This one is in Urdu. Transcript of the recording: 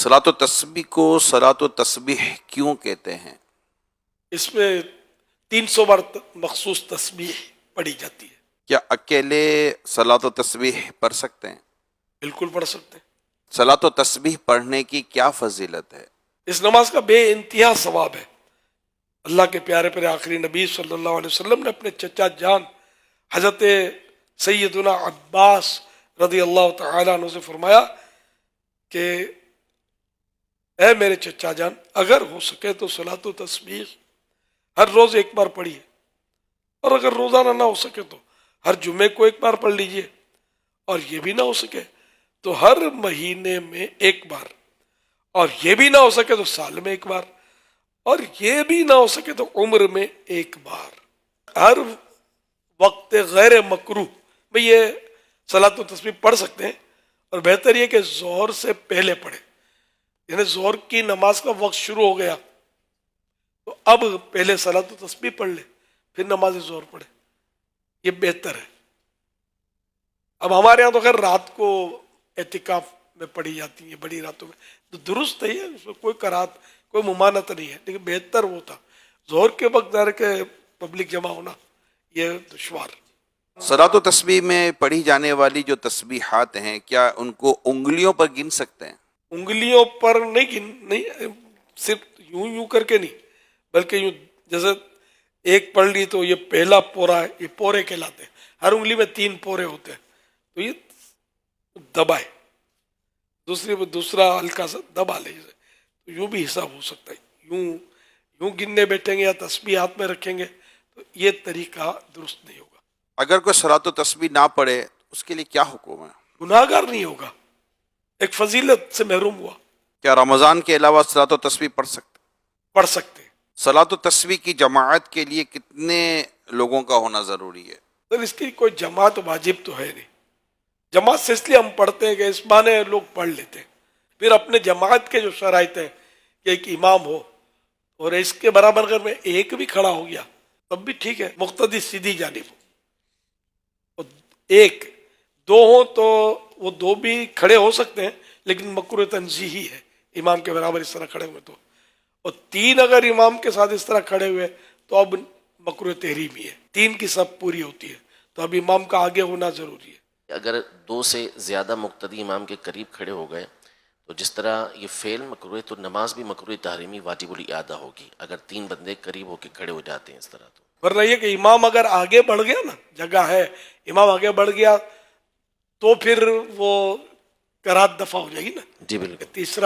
صلاۃ التسبیح کو صلاۃ التسبیح کیوں کہتے ہیں؟ اس میں 300 بار مخصوص تسبیح پڑھی جاتی ہے۔ کیا اکیلے صلاۃ التسبیح پڑھ سکتے ہیں؟ بالکل پڑھ سکتے ہیں۔ صلاۃ التسبیح پڑھنے کی کیا فضیلت ہے؟ اس نماز کا بے انتہا ثواب ہے۔ اللہ کے پیارے پیارے آخری نبی صلی اللہ علیہ وسلم نے اپنے چچا جان حضرت سیدنا عباس رضی اللہ تعالیٰ عنہ سے فرمایا کہ اے میرے چچا جان، اگر ہو سکے تو صلاۃ و تسبیح ہر روز ایک بار پڑھیے، اور اگر روزانہ نہ ہو سکے تو ہر جمعے کو ایک بار پڑھ لیجئے، اور یہ بھی نہ ہو سکے تو ہر مہینے میں ایک بار، اور یہ بھی نہ ہو سکے تو سال میں ایک بار، اور یہ بھی نہ ہو سکے تو عمر میں ایک بار، ہر وقت غیر مکروہ میں یہ صلاۃ و تسبیح پڑھ سکتے ہیں۔ اور بہتر یہ کہ ظہر سے پہلے پڑھے، یعنی ظہر کی نماز کا وقت شروع ہو گیا تو اب پہلے صلاۃ و تسبیح پڑھ لے، پھر نماز ظہر پڑھے، یہ بہتر ہے۔ اب ہمارے ہاں تو خیر رات کو اعتکاف میں پڑھی جاتی ہے، بڑی راتوں میں، تو درست ہے، اس میں کوئی کراہت کوئی ممانعت نہیں ہے، لیکن بہتر وہ تھا ظہر کے وقت ظاہر کہ پبلک جمع ہونا یہ دشوار۔ صلاۃ التسبیح میں پڑھی جانے والی جو تسبیحات ہیں، کیا ان کو انگلیوں پر گن سکتے ہیں؟ انگلیوں پر نہیں، صرف یوں یوں کر کے نہیں، بلکہ یوں جیسے ایک پڑھ لی تو یہ پہلا پورا ہے، یہ پورے کہلاتے ہیں، ہر انگلی میں 3 پورے ہوتے ہیں، تو یہ دبائے، دوسری میں دوسرا ہلکا سا دبا لے، تو یوں بھی حساب ہو سکتا ہے، یوں گننے بیٹھیں گے یا تسبیح ہاتھ میں رکھیں گے تو یہ طریقہ درست نہیں ہوگا۔ اگر کوئی صلاۃ التسبیح نہ پڑھے اس کے لیے کیا حکم ہے؟ گناہگار نہیں ہوگا، ایک فضیلت سے محروم ہوا۔ کیا رمضان کے علاوہ صلاۃ التسبیح پڑھ سکتے؟ پڑھ سکتے ہیں۔ صلاۃ التسبیح کی جماعت کے لیے کتنے لوگوں کا ہونا ضروری ہے؟ تو اس کی کوئی جماعت واجب تو ہے نہیں، جماعت سے اس لیے ہم پڑھتے ہیں کہ اس بہانے لوگ پڑھ لیتے ہیں، پھر اپنے جماعت کے جو شرائط ہیں کہ ایک امام ہو، اور اس کے برابر اگر میں ایک بھی کھڑا ہو گیا تب بھی ٹھیک ہے، مقتدی سیدھی جانب ہو، اور ایک دو ہوں تو وہ 2 بھی کھڑے ہو سکتے ہیں لیکن مکروہ تنزیہی ہے امام کے برابر اس طرح کھڑے ہوئے تو، اور 3 اگر امام کے ساتھ اس طرح کھڑے ہوئے تو اب مکروہ تحریمی ہے، 3 کی سب پوری ہوتی ہے تو اب امام کا آگے ہونا ضروری ہے۔ اگر 2 سے زیادہ مقتدی امام کے قریب کھڑے ہو گئے تو جس طرح یہ فعل مکروہ تو نماز بھی مکروہ تحریمی واجب الاعادہ ہوگی، اگر 3 بندے قریب ہو کے کھڑے ہو جاتے ہیں اس طرح تو۔ ورنہ یہ کہ امام اگر آگے بڑھ گیا نا، جگہ ہے، امام آگے بڑھ گیا تو پھر وہ کراہت دفع ہو جائے گی نا۔ جی بالکل۔ تیسرا